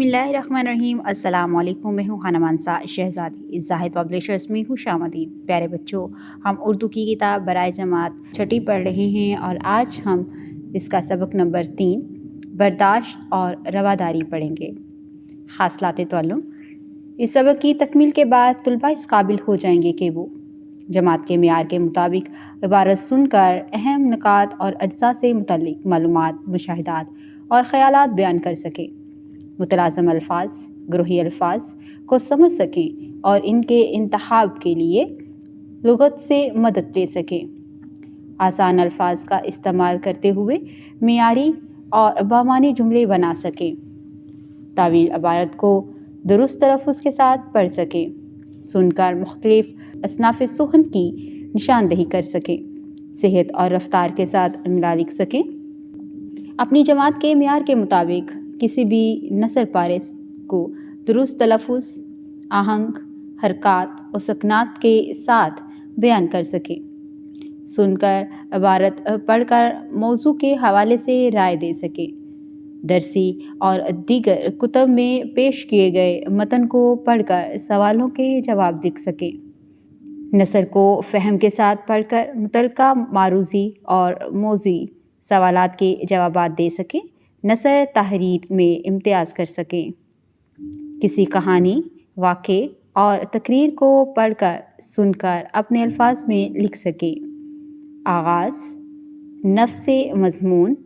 बिस्मिल्लाहिर्रहमानिर्रहीम। अस्सलाम वालेकुम। मैं हूँ खाना मानसा शहज़ादी ज़ाहिद पब्लिशर्स में खुश आमदीद। प्यारे बच्चों, हम उर्दू की किताब बराए जमात छठी पढ़ रहे हैं और आज हम इसका सबक नंबर 3 बर्दाश्त और रवादारी पढ़ेंगे। हासिलात तअल्लुम। इस सबक की तकमील के बाद तलबा इस काबिल हो जाएंगे कि वो जमात के मेयार के मुताबिक इबारत सुनकर अहम नुकात और अज्जा से मुतल्लिक मालूमात, मुशाहिदात और ख़यालात बयान कर सकें, मुतलाज़म अल्फाज, ग्रोही अल्फाज को समझ सकें और इनके इंतखाब के लिए लुगत से मदद ले सकें। आसान अल्फाज का इस्तेमाल करते हुए मियारी और बामानी जुमले बना सकें। तावील इबारत को दुरुस्त तलफ़्फ़ुज़ के साथ पढ़ सकें। सुनकर मुख्तलिफ़ असनाफ़ सुहन की निशानदही कर सकें। सेहत और रफ्तार के साथ इमला लिख सकें। अपनी जमात के मेयार के मुताबिक किसी भी नसर पारे को दुरुस्त तलफ़्फ़ुज़, आहंग, हरकत और सकनात के साथ बयान कर सकें। सुनकर इबारत पढ़कर मौजू के हवाले से राय दे सकें। दरसी और दीगर कुतब में पेश किए गए मतन को पढ़कर सवालों के जवाब लिख सकें। नसर को फ़हम के साथ पढ़कर मुतलका मारूज़ी और मौज़ी सवालात के जवाबात दे सकें। नसर तहरीर में इम्तियाज़ कर सकें। किसी कहानी, वाक़े और तकरीर को पढ़कर सुनकर अपने अल्फाज में लिख सकें। आगाज़, नफ्स मज़मून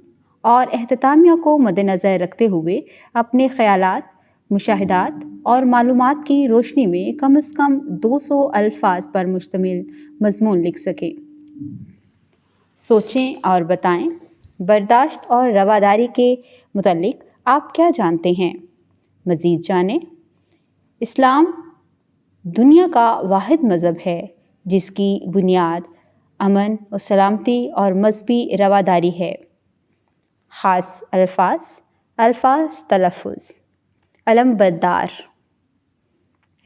और एहततामिया को मद्देनज़र रखते हुए अपने ख़यालात, मुशाहिदात और मालूमात की रोशनी में कम से कम 200 अल्फाज पर मुश्तमिल मज़मून लिख सकें। सोचें और बताएं, बर्दाश्त और रवादारी के मुतल्लिक आप क्या जानते हैं? मज़ीद जानें। इस्लाम दुनिया का वाहिद मज़हब है जिसकी बुनियाद अमन और सलामती और मजहबी रवादारी है। ख़ास अल्फाज तलफ़्फ़ुज़। अलमबरदार,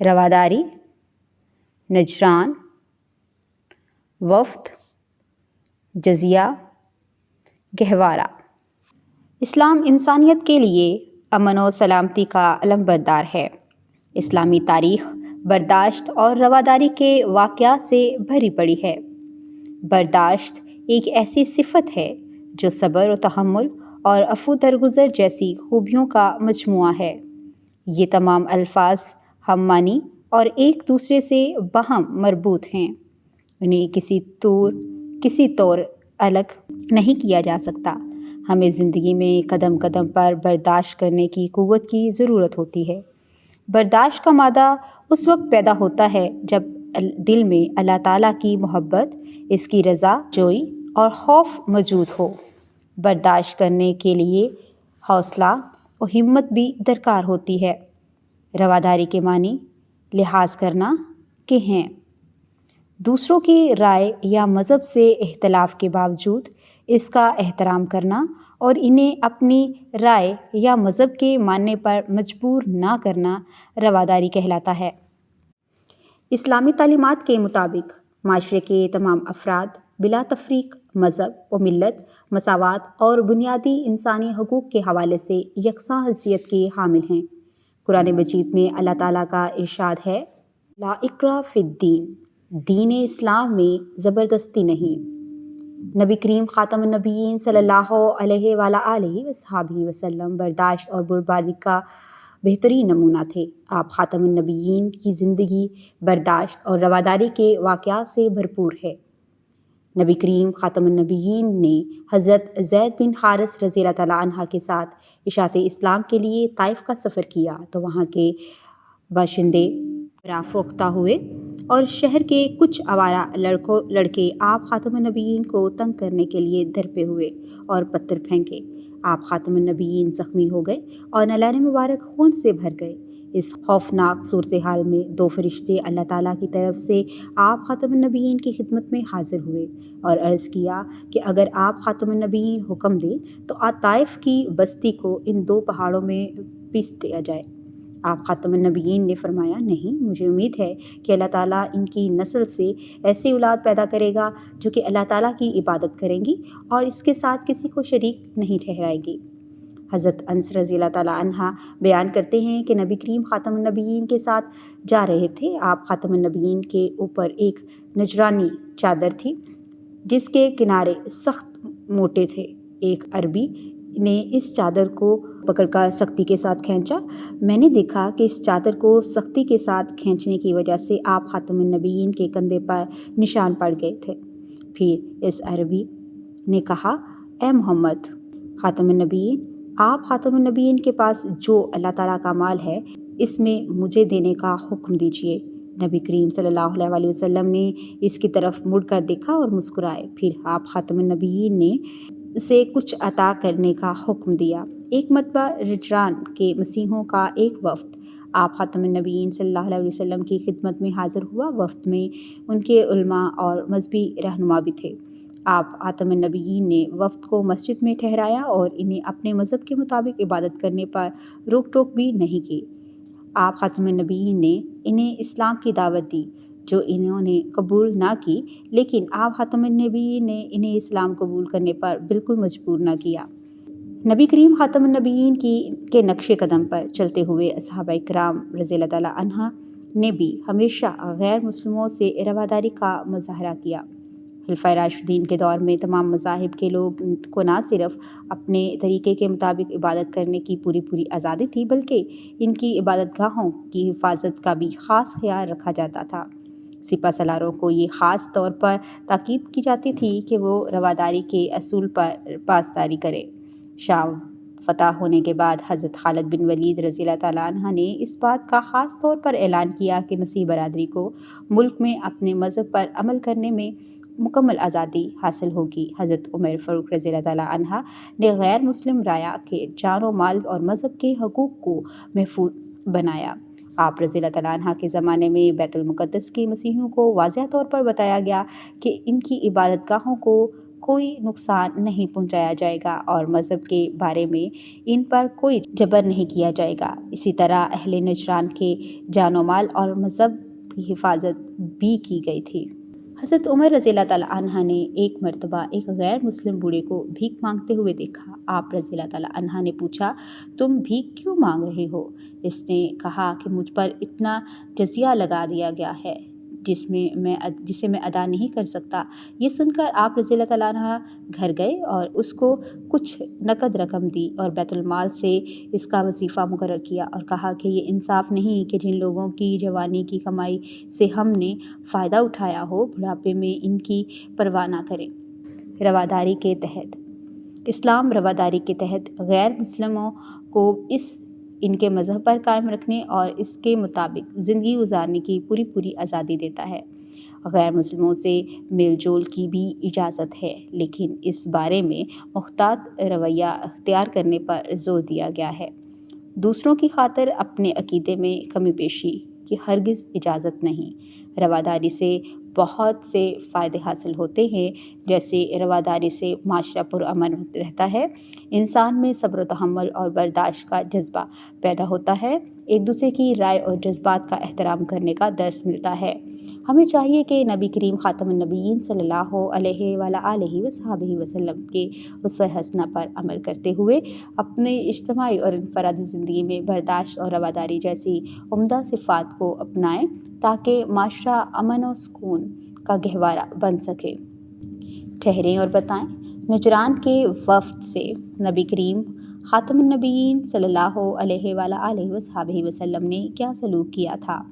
रवादारी, नजरान, वफ़्त, जज़िया, गहवारा। इस्लाम इंसानियत के लिए अमन और सलामती का अलमबरदार है। इस्लामी तारीख़ बर्दाश्त और रवादारी के वाक़यात से भरी पड़ी है। बर्दाश्त एक ऐसी सिफ़त है जो सब्र और तहम्मुल और अफ़ू दरगुज़र जैसी खूबियों का मजमुआ है। ये तमाम अल्फाज हम मानी और एक दूसरे से बाहम मरबूत हैं। उन्हें किसी तौर अलग नहीं किया जा सकता। हमें ज़िंदगी में कदम कदम पर बर्दाश्त करने की क़ुव्वत की ज़रूरत होती है। बर्दाश्त का मादा उस वक्त पैदा होता है जब दिल में अल्लाह ताला की मोहब्बत, इसकी रज़ा जोई और खौफ मौजूद हो। बर्दाश्त करने के लिए हौसला और हिम्मत भी दरकार होती है। रवादारी के मानी लिहाज करना के हैं। दूसरों की राय या मज़हब से इख्तिलाफ़ के बावजूद इसका एहतराम करना और इन्हें अपनी राय या मज़हब के मानने पर मजबूर ना करना रवादारी कहलाता है। इस्लामी तालीमात के मुताबिक माशरे के तमाम अफराद बिला तफरीक मज़हब और मिल्लत, मसावात और बुनियादी इंसानी हकूक़ के हवाले से यकसां हैसियत के हामिल हैं। कुरान मजीद में अल्लाह ताला का इरशाद है, ला इक्रा फिद्दीन, दीन इस्लाम में ज़बरदस्ती नहीं। नबी करीम ख़ातमुन नबीयीन सल्लल्लाहु अलैहि वसल्लम बर्दाश्त और बर्बादी का बेहतरीन नमूना थे। आप ख़ातमुन नबीयीन की ज़िंदगी बर्दाश्त और रवादारी के वाक़यात से भरपूर है। नबी करीम ख़ातमुन नबीयीन ने हज़रत ज़ैद बिन हारिस रज़ियल्लाहु तआला अन्हा के साथ इशाअत इस्लाम के लिए ताइफ़ का सफ़र किया तो वहाँ के बाशिंदे राफ़्ता हुए और शहर के कुछ आवारा लड़के आप ख़ातमुन नबीयीन को तंग करने के लिए दरपे हुए और पत्थर फेंके। आप ख़ातमुन नबीयीन ज़ख्मी हो गए और नलाने मुबारक खून से भर गए। इस खौफनाक सूरत हाल में 2 फरिश्ते अल्लाह ताला की तरफ से आप ख़ातमुन नबीयीन की खिदमत में हाजिर हुए और अर्ज़ किया कि अगर आप ख़ातमुन नबीयीन हुक्म दें तो ताइफ़ की बस्ती को इन 2 पहाड़ों में पीस दिया जाए। आप ख़ातमुन नबीयीन ने फरमाया, नहीं, मुझे उम्मीद है कि अल्लाह ताला इनकी नस्ल से ऐसी औलाद पैदा करेगा जो कि अल्लाह ताला की इबादत करेंगी और इसके साथ किसी को शरीक नहीं ठहराएगी। حضرت انس رضی اللہ تعالیٰ عنہ بیان کرتے ہیں کہ نبی کریم خاتم النبیین کے ساتھ جا رہے تھے۔ آپ خاتم النبیین کے اوپر ایک نجرانی چادر تھی جس کے کنارے سخت موٹے تھے۔ ایک عربی نے اس چادر کو پکڑ کر سختی کے ساتھ کھینچا۔ میں نے دیکھا کہ اس چادر کو سختی کے ساتھ کھینچنے کی وجہ سے آپ خاتم النبیین کے کندھے پر نشان پڑ گئے تھے۔ پھر اس عربی نے کہا، اے محمد خاتم النبیین، آپ خاتم النبیین کے پاس جو اللہ تعالیٰ کا مال ہے اس میں مجھے دینے کا حکم دیجیے۔ نبی کریم صلی اللہ علیہ وسلم نے اس کی طرف مڑ کر دیکھا اور مسکرائے۔ پھر آپ خاتم النبیین نے اسے کچھ عطا کرنے کا حکم دیا۔ ایک مرتبہ نجران کے مسیحیوں کا ایک وفد آپ خاتم النبیین صلی اللہ علیہ وسلم کی خدمت میں حاضر ہوا۔ وفد میں ان کے علماء اور مذہبی رہنما بھی تھے۔ آپ خاتم النبیین نے وفد کو مسجد میں ٹھہرایا اور انہیں اپنے مذہب کے مطابق عبادت کرنے پر روک ٹوک بھی نہیں کی۔ آپ خاتم النبیین نے انہیں اسلام کی دعوت دی جو انہوں نے قبول نہ کی، لیکن آپ خاتم النبیین نے انہیں اسلام قبول کرنے پر بالکل مجبور نہ کیا۔ نبی کریم خاتم النبیین کے نقش قدم پر چلتے ہوئے صحابہ کرام رضی اللہ تعالیٰ عنہ نے بھی ہمیشہ غیر مسلموں سے رواداری کا مظاہرہ کیا۔ خلفائے راشدین کے دور میں تمام مذاہب کے لوگ کو نہ صرف اپنے طریقے کے مطابق عبادت کرنے کی پوری آزادی تھی، بلکہ ان کی عبادت گاہوں کی حفاظت کا بھی خاص خیال رکھا جاتا تھا۔ سپہ سالاروں کو یہ خاص طور پر تاکید کی جاتی تھی کہ وہ رواداری کے اصول پر پاسداری کریں۔ شام فتح ہونے کے بعد حضرت خالد بن ولید رضی اللہ تعالیٰ عنہ نے اس بات کا خاص طور پر اعلان کیا کہ مسیح برادری کو ملک میں اپنے مذہب پر عمل کرنے میں مکمل آزادی حاصل ہوگی۔ حضرت عمر فاروق رضی اللہ تعالیٰ عنہ نے غیر مسلم رعایا کے جان و مال اور مذہب کے حقوق کو محفوظ بنایا۔ آپ رضی اللہ تعالیٰ عنہ کے زمانے میں بیت المقدس کے مسیحیوں کو واضح طور پر بتایا گیا کہ ان کی عبادت گاہوں کو کوئی نقصان نہیں پہنچایا جائے گا اور مذہب کے بارے میں ان پر کوئی جبر نہیں کیا جائے گا۔ اسی طرح اہل نجران کے جان و مال اور مذہب کی حفاظت بھی کی گئی تھی۔ حضرت عمر رضی اللہ تعالیٰ عنہ نے ایک مرتبہ ایک غیر مسلم بوڑھے کو بھیک مانگتے ہوئے دیکھا۔ آپ رضی اللہ تعالیٰ عنہ نے پوچھا، تم بھیک کیوں مانگ رہے ہو؟ اس نے کہا کہ مجھ پر اتنا جزیہ لگا دیا گیا ہے جسے میں ادا نہیں کر سکتا۔ یہ سن کر آپ رضی اللہ تعالیٰ عنہ گھر گئے اور اس کو کچھ نقد رقم دی اور بیت المال سے اس کا وظیفہ مقرر کیا اور کہا کہ یہ انصاف نہیں کہ جن لوگوں کی جوانی کی کمائی سے ہم نے فائدہ اٹھایا ہو، بڑھاپے میں ان کی پرواہ نہ کریں۔ رواداری کے تحت اسلام رواداری کے تحت غیر مسلموں کو ان کے مذہب پر قائم رکھنے اور اس کے مطابق زندگی گزارنے کی پوری آزادی دیتا ہے۔ غیر مسلموں سے میل جول کی بھی اجازت ہے، لیکن اس بارے میں محتاط رویہ اختیار کرنے پر زور دیا گیا ہے۔ دوسروں کی خاطر اپنے عقیدے میں کمی بیشی کی ہرگز اجازت نہیں۔ رواداری سے بہت سے فائدے حاصل ہوتے ہیں، جیسے رواداری سے معاشرہ پرامن رہتا ہے، انسان میں صبر و تحمل اور برداشت کا جذبہ پیدا ہوتا ہے، ایک دوسرے کی رائے اور جذبات کا احترام کرنے کا درس ملتا ہے۔ ہمیں چاہیے کہ نبی کریم خاتم النبیین صلی اللہ علیہ وآلہ وصحبہ وسلم کے اسوہ حسنہ پر عمل کرتے ہوئے اپنے اجتماعی اور انفرادی زندگی میں برداشت اور رواداری جیسی عمدہ صفات کو اپنائیں تاکہ معاشرہ امن و سکون کا گہوارہ بن سکے۔ ٹھہریں اور بتائیں، نجران کے وفد سے نبی کریم خاتم النبیین صلی اللہ علیہ وآلہ وصحبہ وسلم نے کیا سلوک کیا تھا؟